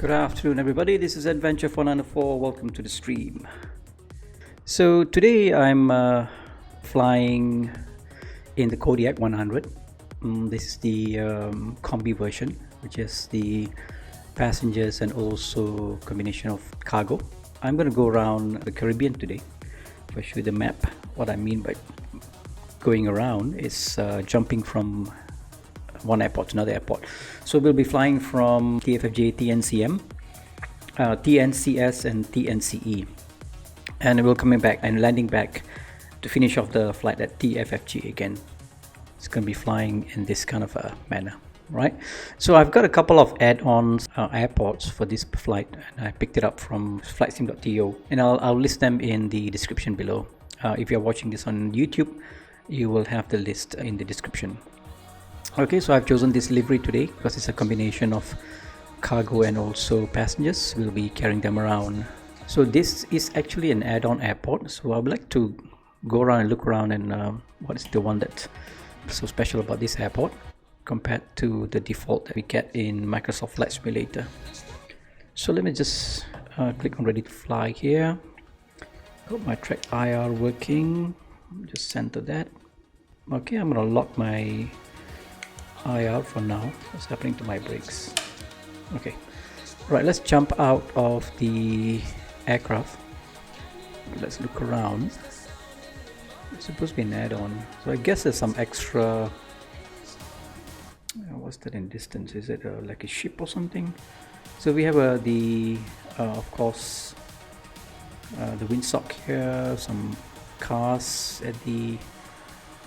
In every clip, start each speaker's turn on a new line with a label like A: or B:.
A: Good afternoon, everybody. This is Adventure 494. Welcome to the stream. So today I'm flying in the Kodiak 100. This is the combi version, which is the passengers and also combination of cargo. I'm going to go around the Caribbean today. If I show you the map, what I mean by going around is jumping from one airport to another airport. So we'll be flying from TFFJ, TNCM, TNCS and TNCE, and we'll coming back and landing back to finish off the flight at TFFJ again. It's going to be flying in this kind of a manner, right? So I've got a couple of add-ons airports for this flight, and I picked it up from flightsim.to, and I'll list them in the description below. If you're watching this on YouTube, you will have the list in the description. Okay, so I've chosen this livery today because it's a combination of cargo and also passengers. We'll be carrying them around. So this is actually an add-on airport, so I would like to go around and look around and what is the one that's so special about this airport compared to the default that we get in Microsoft Flight Simulator. So let me just click on ready to fly here. Got my track IR working, just center that. Okay, I'm gonna lock my IR for now. What's happening to my brakes? Okay, right, let's jump out of the aircraft. Let's look around. It's supposed to be an add-on, so I guess there's some extra. What's that in distance? Is it like a ship or something? So we have of course the windsock here, some cars at the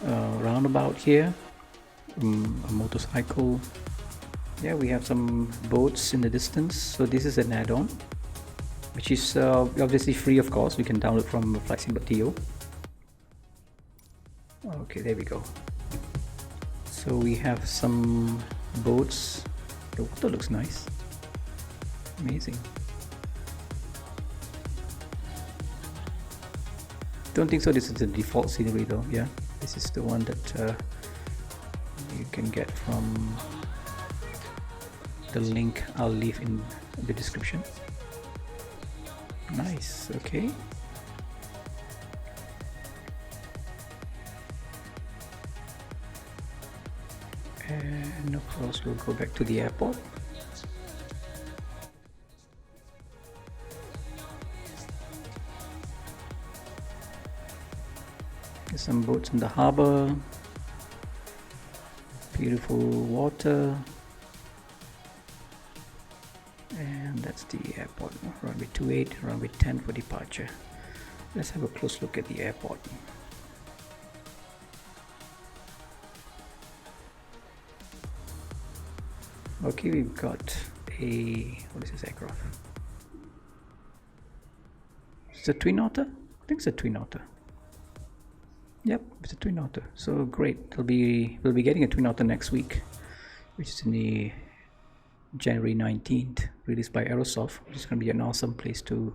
A: roundabout here. A motorcycle. Yeah, we have some boats in the distance. So this is an add-on, which is obviously free, of course. We can download from flightsim.to. Okay, there we go. So we have some boats. The water looks nice. Amazing. Don't think so. This is the default scenery though. Yeah, this is the one that you can get from the link I'll leave in the description. Nice. Okay, and of course we'll go back to the airport. There's some boats in the harbor. Beautiful water, and that's the airport. Runway 28, runway 10 for departure. Let's have a close look at the airport. Okay, we've got what is this aircraft? It's a twin otter? I think it's a twin otter. Yep, it's a twin otter. So great. We'll be getting a twin otter next week, which is in the January 19th, released by Yrausquin, which is going to be an awesome place to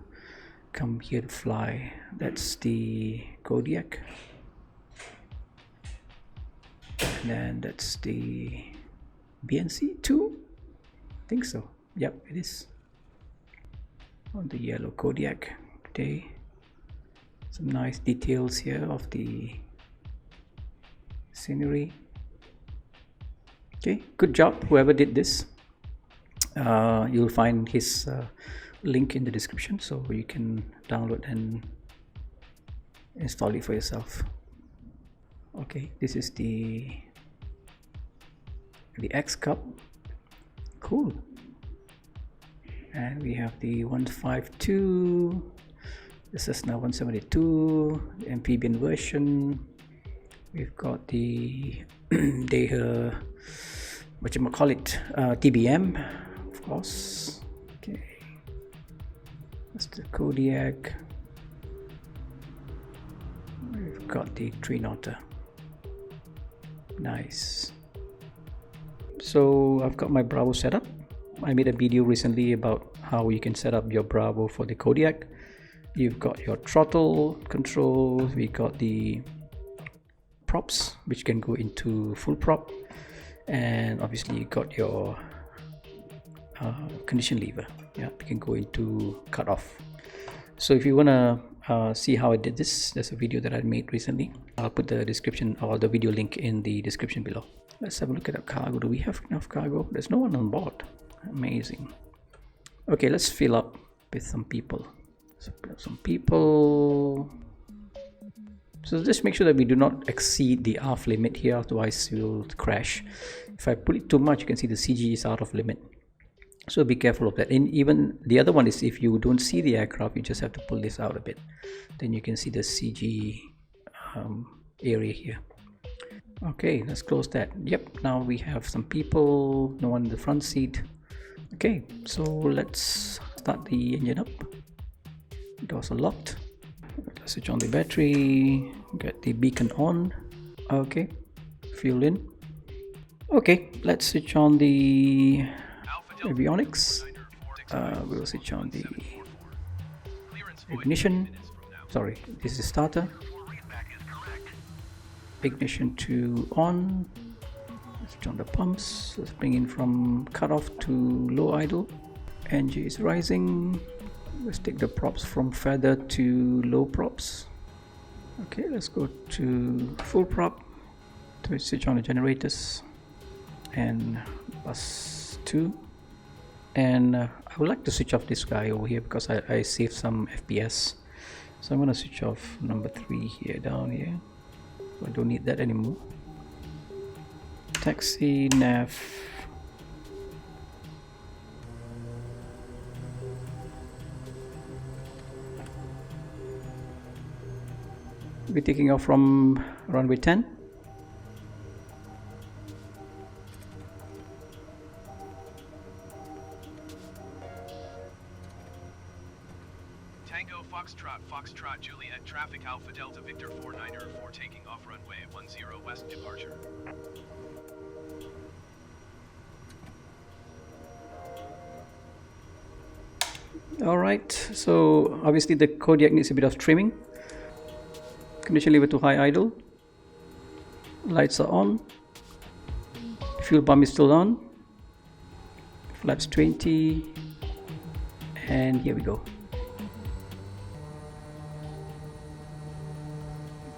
A: come here to fly. That's the Kodiak, and then that's the BNC 2. I think so. Yep, it is. On the yellow Kodiak today. Some nice details here of the scenery. Okay, good job whoever did this. You'll find his link in the description, so you can download and install it for yourself. Okay, this is the X Cup. Cool. And we have the 152. This is now 172, the amphibian version. We've got the Deher, TBM, of course. Okay, that's the Kodiak. We've got the twin otter. Nice. So I've got my Bravo set up. I made a video recently about how you can set up your Bravo for the Kodiak. You've got your throttle controls, we got the props which can go into full prop, and obviously you got your condition lever. Yeah, we can go into cutoff. So if you want to see how I did this, there's a video that I made recently. I'll put the description or the video link in the description below. Let's have a look at our cargo. Do we have enough cargo? There's no one on board. Amazing. Okay, let's fill up with some people. So just make sure that we do not exceed the ARF limit here, otherwise we'll crash. If I put it too much, you can see the CG is out of limit. So be careful of that. And even the other one is, if you don't see the aircraft, you just have to pull this out a bit. Then you can see the CG area here. Okay, let's close that. Yep, now we have some people, no one in the front seat. Okay, so let's start the engine up. Doors are locked. Let's switch on the battery, get the beacon on. Okay, fuel in. Okay, let's switch on the avionics. We'll switch on the ignition. Sorry, this is starter. Ignition to on. Let's switch on the pumps. Let's bring in from cutoff to low idle. NG is rising. Let's take the props from feather to low props. Okay, let's go to full prop. To switch on the generators and bus 2. And I would like to switch off this guy over here because I saved some FPS. So I'm going to switch off number 3 here, down here. So I don't need that anymore. Taxi, nav. We're taking off from runway 10.
B: Tango Foxtrot Juliet traffic Alpha Delta Victor 4904 taking off runway 10 west departure.
A: Alright, so obviously the Kodiak needs a bit of trimming. Condition lever to high idle. Lights are on. Fuel pump is still on. Flaps 20. And here we go.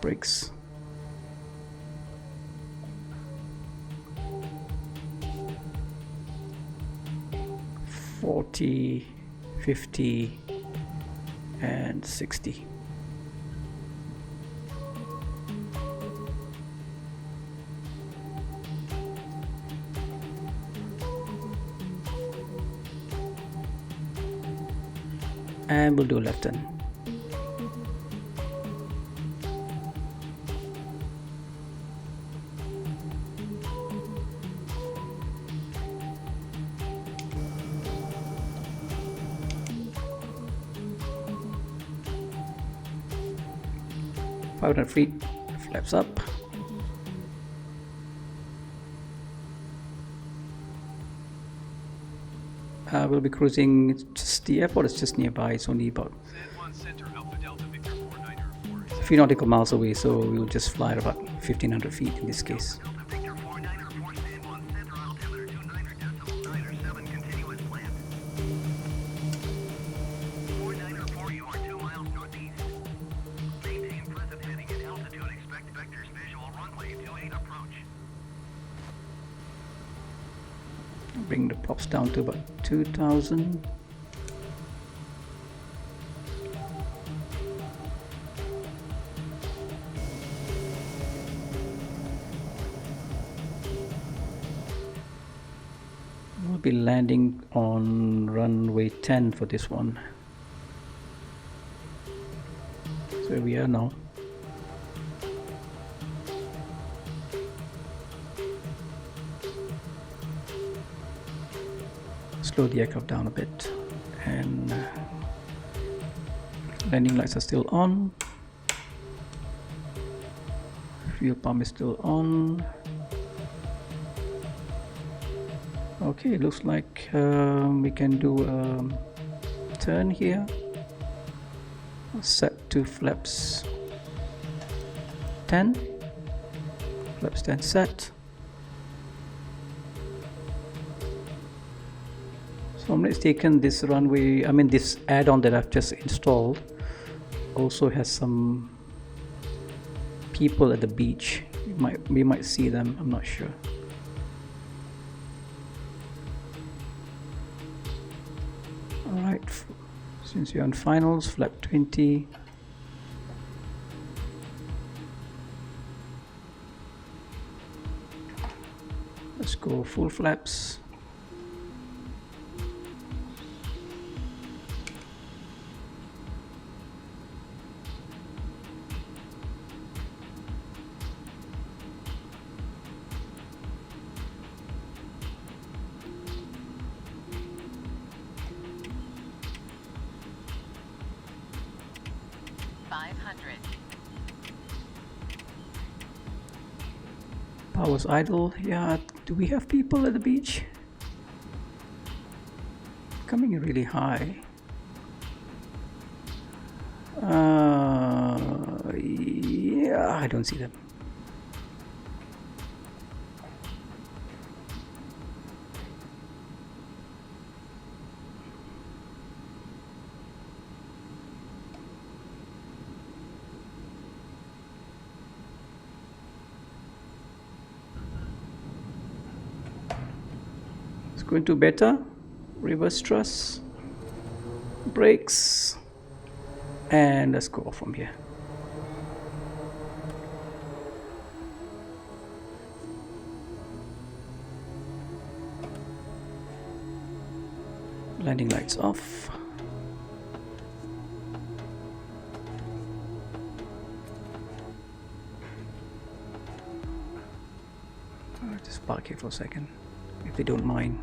A: Brakes. $40, $50, and $60. And we'll do left turn. .500 feet, flaps up. We'll be cruising, just the airport is just nearby, it's only about a few nautical miles away, so we'll just fly at about 1500 feet in this case. Bring the props down to about 2000. We'll be landing on runway 10 for this one. So where we are now. Slow the aircraft down a bit, and landing lights are still on. Fuel pump is still on. Okay, looks like we can do a turn here. Set to flaps 10. Flaps 10 set. So I'm mistaken, this runway, I mean this add-on that I've just installed also has some people at the beach. We might see them, I'm not sure. Alright, since you're on finals, flap 20. Let's go full flaps. Power's idle. Yeah, do we have people at the beach? Coming in really high. Yeah, I don't see them. Go into beta, reverse thrust, brakes, and let's go off from here. Landing lights off. I'll just park here for a second, if they don't mind.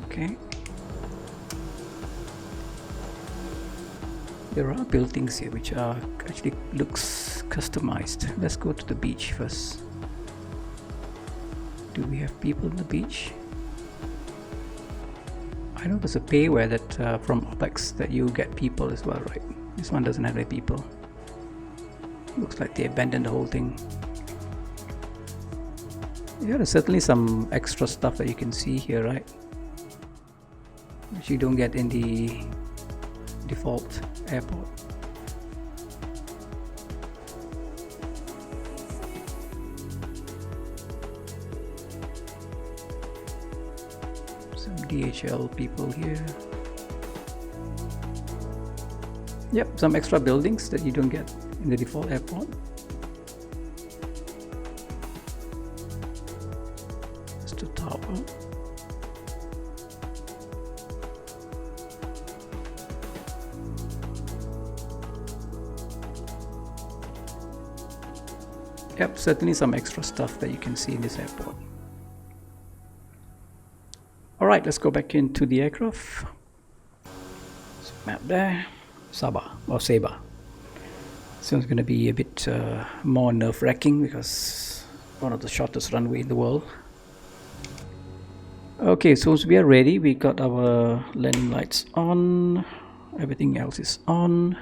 A: Okay. There are buildings here which are actually looks customized. Let's go to the beach first. Do we have people on the beach? I know there's a payware that from OPEX that you get people as well, right? This one doesn't have any people. Looks like they abandoned the whole thing. Yeah, there's certainly some extra stuff that you can see here, right? Which you don't get in the default airport. Some DHL people here. Yep, some extra buildings that you don't get in the default airport. That's the tower. Yep, certainly some extra stuff that you can see in this airport. Alright, let's go back into the aircraft. So map there. Sabah or Sabah. So it's going to be a bit more nerve-wracking because one of the shortest runway in the world. Okay, so we are ready. We got our landing lights on. Everything else is on.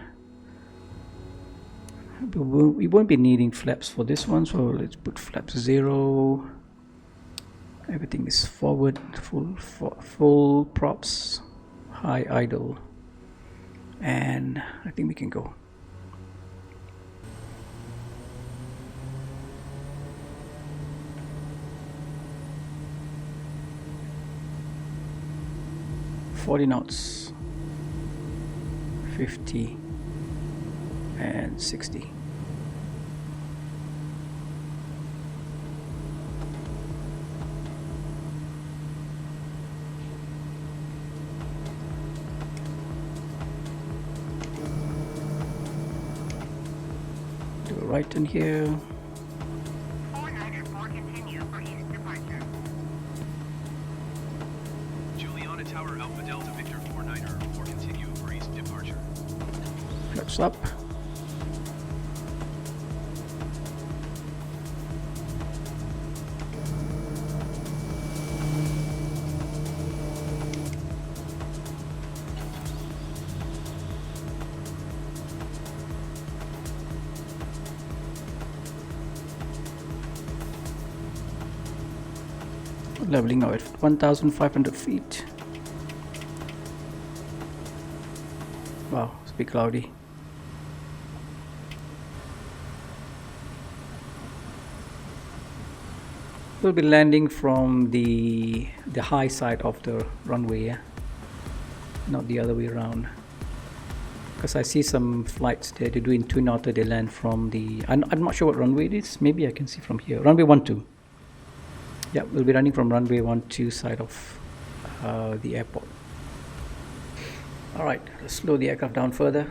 A: We won't be needing flaps for this one, so let's put flaps 0. Everything is forward, full props, high idle, and I think we can go. $40 knots, 50. And 60. Do a right in here.
C: 494 continue for east departure.
B: Juliana Tower Alpha Delta Victor 494 continue for east departure.
A: Flaps up. Leveling out at 1,500 feet. Wow, it's a bit cloudy. We'll be landing from the high side of the runway, yeah? Not the other way around. Because I see some flights there, they're doing twin otter, they land from the... I'm not sure what runway it is, maybe I can see from here. Runway 12. Yeah, we'll be running from runway 12 side of the airport. Alright, let's slow the aircraft down further.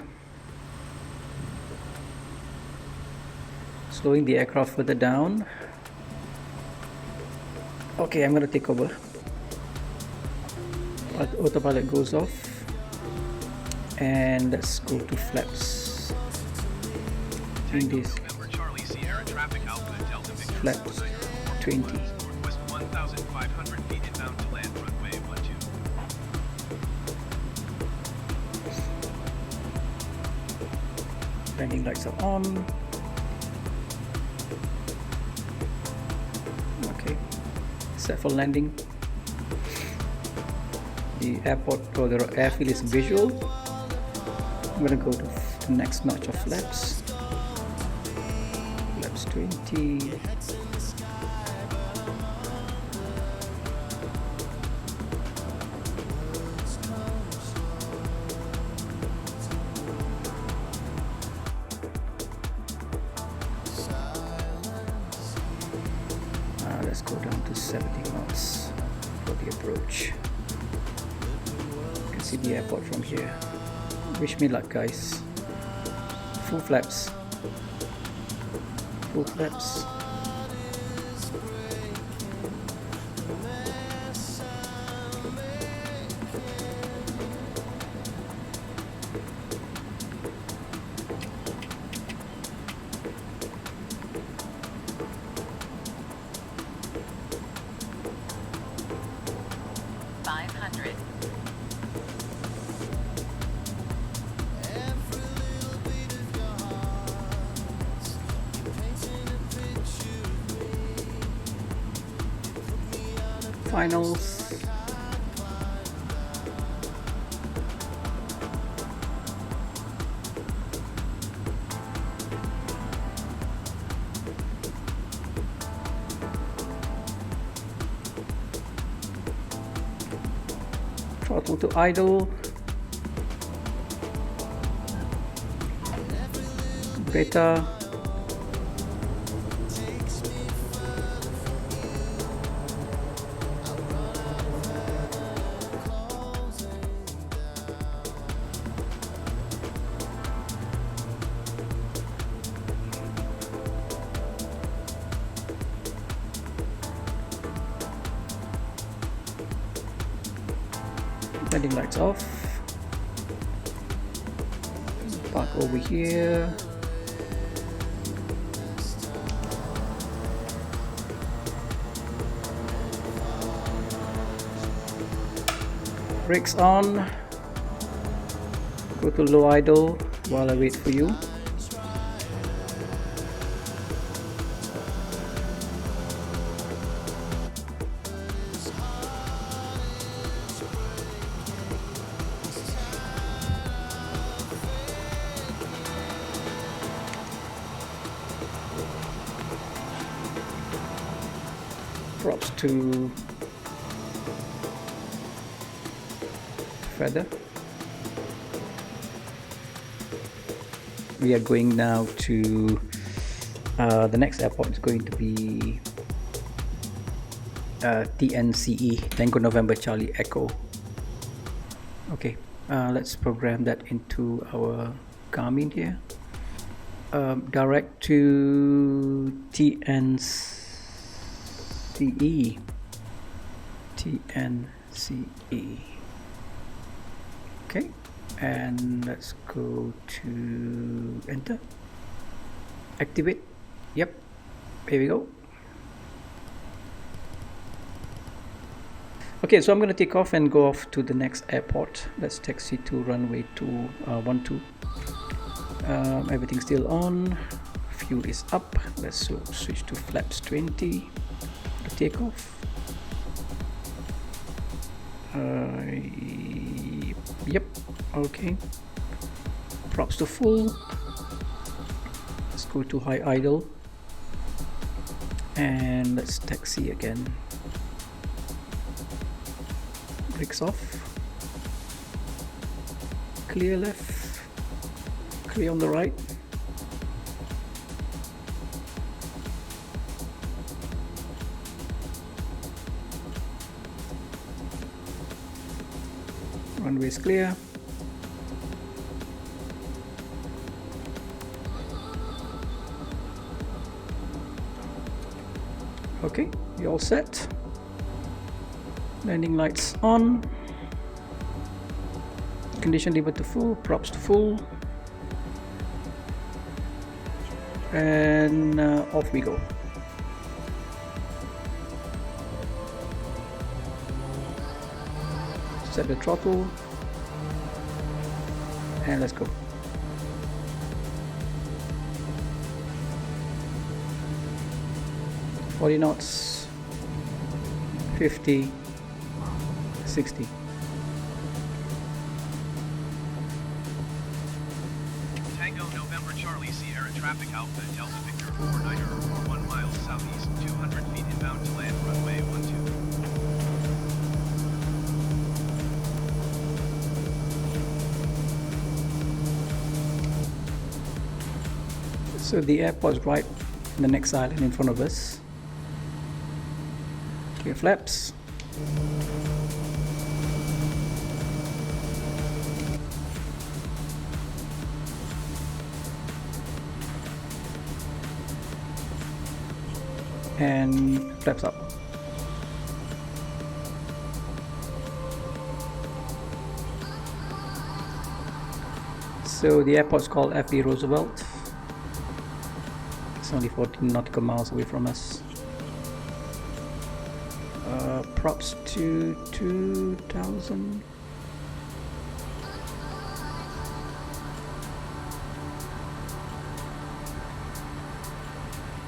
A: Slowing the aircraft further down. Okay, I'm gonna take over. Autopilot goes off. And let's go to flaps. In this flaps 20.
B: Northwest 1,500 feet inbound to land runway 12.
A: Landing lights are on. Okay, set for landing. The airport or the airfield is visual. I'm gonna go to the next notch of flaps. Flaps 20. Let's go down to 70 knots for the approach. You can see the airport from here. Wish me luck, guys. Full flaps. Full flaps. Finals. Throttle to idle. Beta. Landing lights off. Park over here. Brakes on. Go to low idle while I wait for you. Props to feather. We are going now to the next airport is going to be TNCE, Tango November Charlie Echo. Okay, let's program that into our Garmin here. Direct to TNCE. Okay, and let's go to enter, activate. Yep, here we go. Okay, so I'm going to take off and go off to the next airport. Let's taxi to runway 12. Everything's still on, fuel is up. Let's switch to flaps 20 to take off. Yep, okay. Props to full. Let's go to high idle. And let's taxi again. Brakes off. Clear left. Clear on the right. Runway is clear. Okay, you're all set. Landing lights on. Condition lever to full, props to full. And off we go. Set the throttle. And let's go. Forty knots, 50, 60.
B: Tango November Charlie Sierra traffic Alpha Delta Victor 49er 41 miles southeast, 200 feet inbound to land runway 12.
A: So the airport's right in the next island in front of us. Clear flaps. And flaps up. So the airport's called FB Roosevelt. It's only 14 nautical miles away from us. Props to 2000.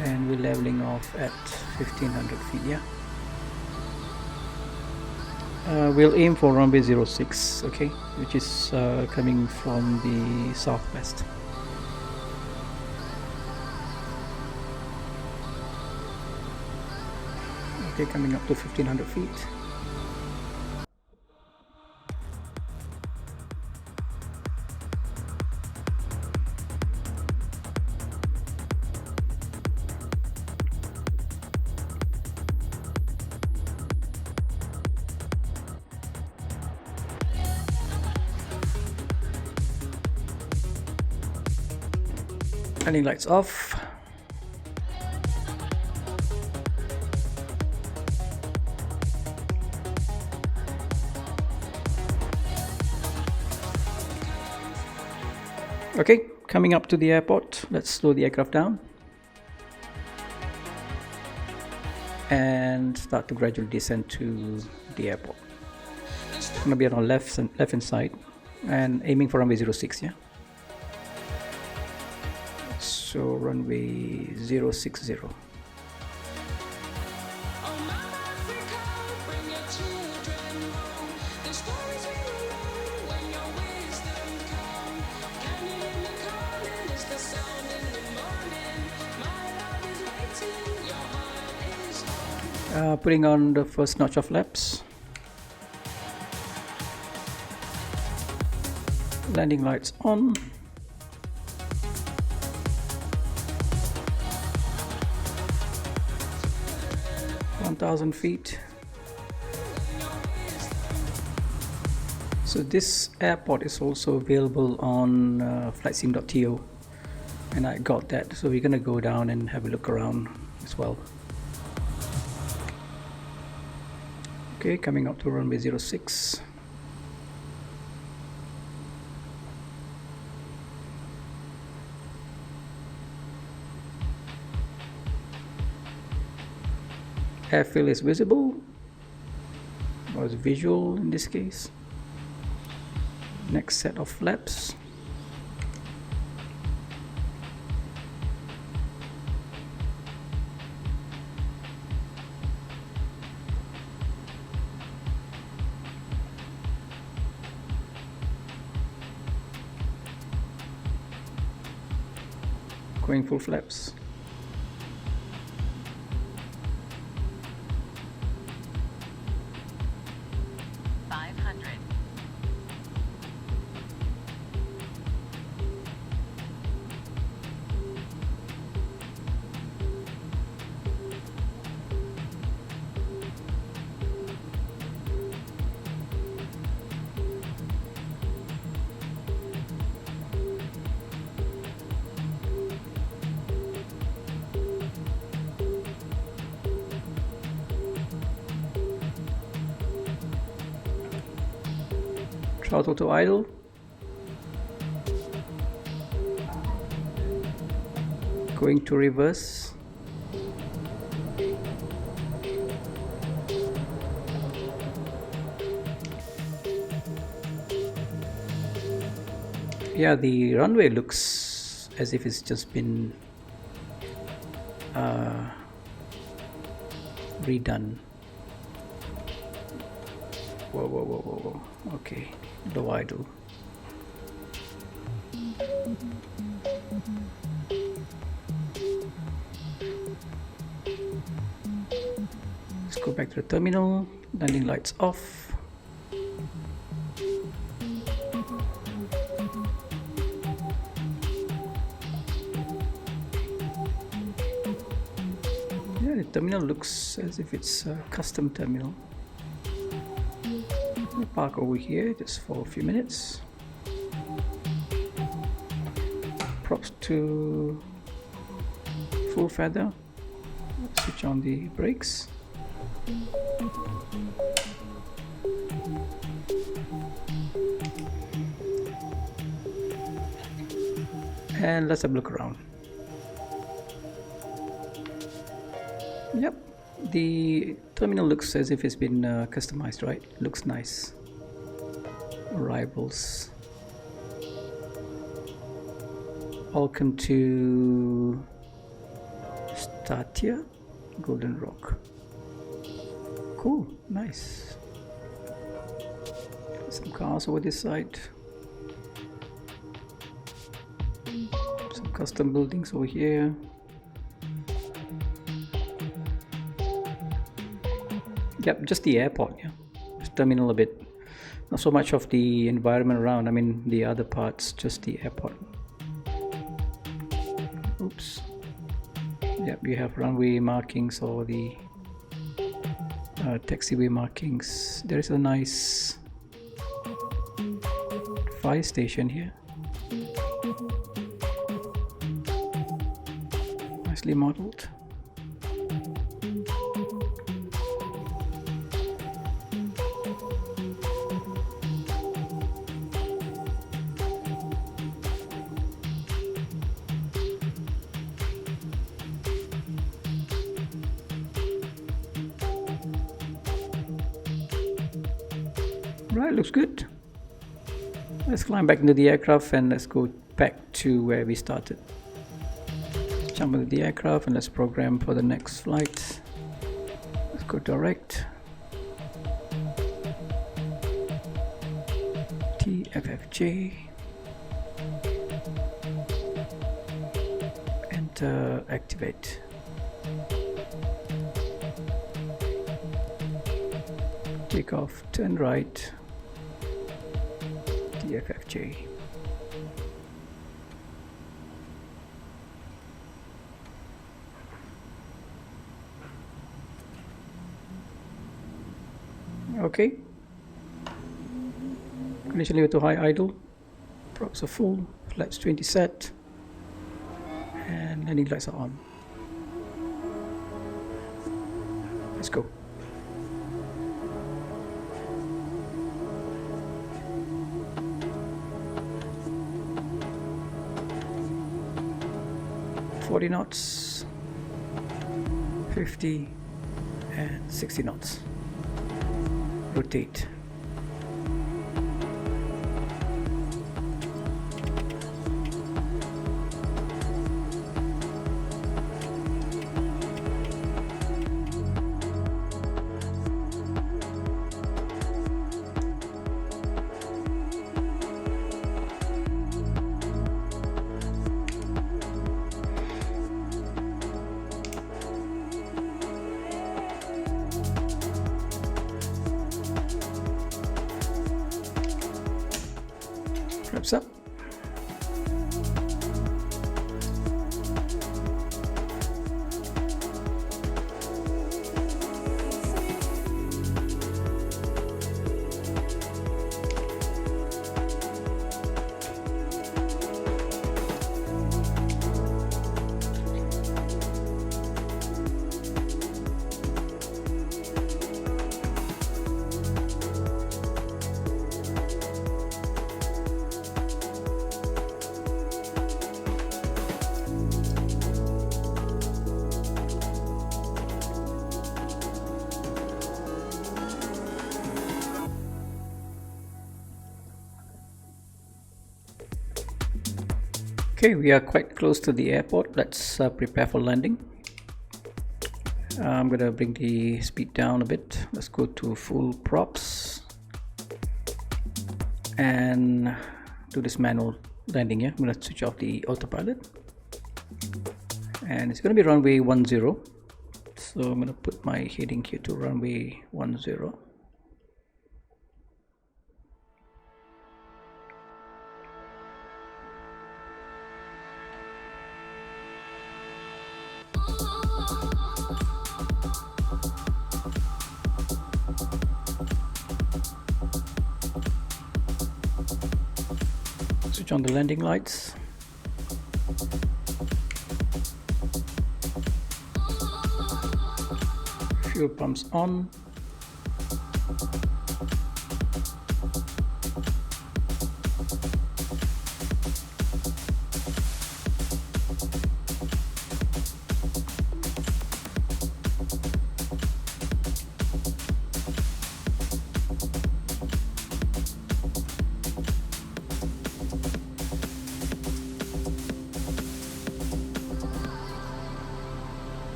A: And we're leveling off at 1500 feet, yeah. We'll aim for runway 06, okay, which is coming from the southwest. Okay, coming up to 1500 feet. Landing lights off. Okay, coming up to the airport. Let's slow the aircraft down and start to gradually descend to the airport. It's gonna be on our left hand side and aiming for runway 06, yeah. So runway 060. Putting on the first notch of flaps. Landing lights on. .1,000 feet. So this airport is also available on flightsim.to, and I got that, so we're gonna go down and have a look around as well. Okay, coming up to runway 06. Airfield is visible, or is visual in this case. Next set of flaps. Going full flaps. Throttle to idle. Going to reverse. Yeah, the runway looks as if it's just been redone. Whoa. Okay, low idle. Let's go back to the terminal. Landing lights off. Yeah, the terminal looks as if it's a custom terminal. We'll park over here just for a few minutes. Props to full feather. Switch on the brakes. And let's have a look around. Yep, the terminal looks as if it's been customized, right? Looks nice. Arrivals. Welcome to Statia, Golden Rock. Cool, nice. Some cars over this side. Some custom buildings over here. Yep, just the airport, yeah. Just terminal a bit. Not so much of the environment around, I mean the other parts, just the airport. Oops. Yep, you have runway markings or the taxiway markings. There is a nice fire station here. Nicely modeled. Right, looks good. Let's climb back into the aircraft and let's go back to where we started. Jump into the aircraft and let's program for the next flight. Let's go direct. TFFJ. Enter, activate. Takeoff, turn right. TFFJ. Okay. Condition lever to high idle. Props are full. Flaps 20 set. And landing lights are on. Let's go. knots, 50 and 60 knots. Rotate. flaps up. Okay, we are quite close to the airport. Let's prepare for landing. I'm gonna bring the speed down a bit. Let's go to full props and do this manual landing here. I'm gonna switch off the autopilot, and it's gonna be runway 10. So I'm gonna put my heading here to runway 10. Switch on the landing lights. Fuel pumps on.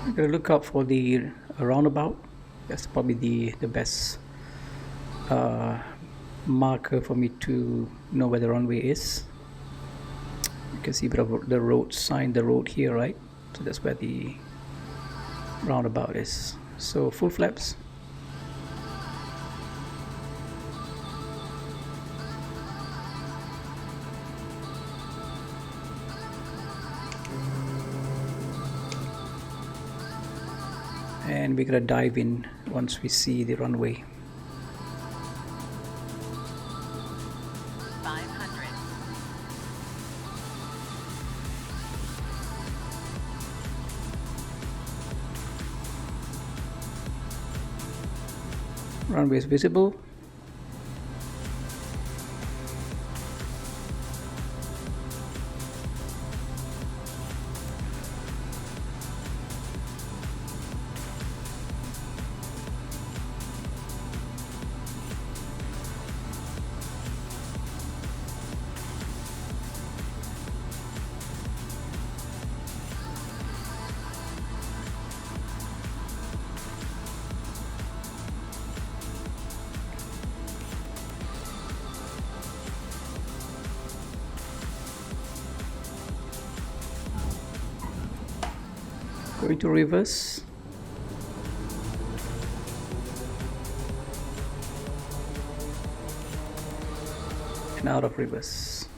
A: I'm gonna look out for the roundabout. That's probably the best marker for me to know where the runway is. You can see a bit of the road sign, the road here, right? So that's where the roundabout is. So full flaps. And we're gonna dive in once we see the runway.
C: 500.
A: Runway is visible. Going to reverse. And out of reverse.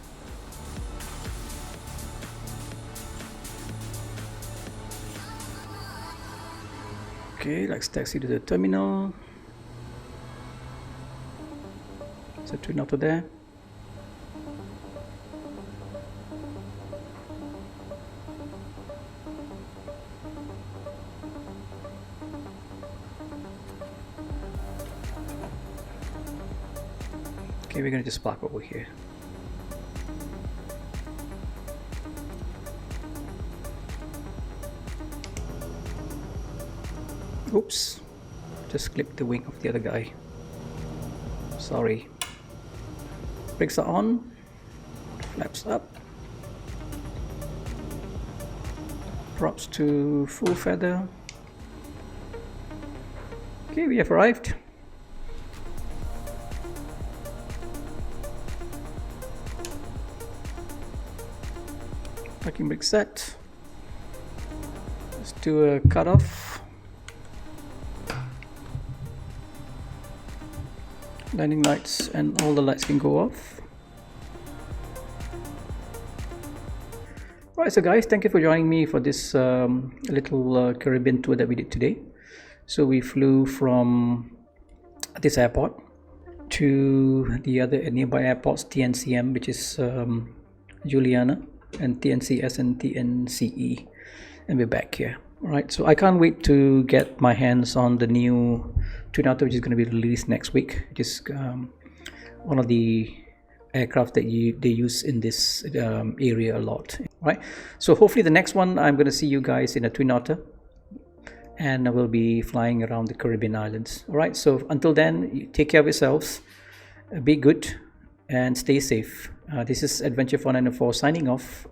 A: Okay, let's taxi to the terminal. So twin auto there. Okay, we're gonna just park over here. Oops, just clipped the wing of the other guy. Sorry. Brakes are on, flaps up, props to full feather. Okay, we have arrived. Parking brake set. Let's do a cutoff. landing lights, and all the lights can go off. Right, so guys, thank you for joining me for this little Caribbean tour that we did today. So we flew from this airport to the other nearby airports, TNCM, which is Juliana, and TNCS and TNCE, and we're back here. Right, so I can't wait to get my hands on the new Twin-Otter, which is going to be released next week, which is one of the aircraft that they use in this area a lot. Right, so hopefully the next one I'm going to see you guys in a Twin-Otter, and I will be flying around the Caribbean islands. All right, so until then, you take care of yourselves, be good, and stay safe. This is Adventure 494 signing off.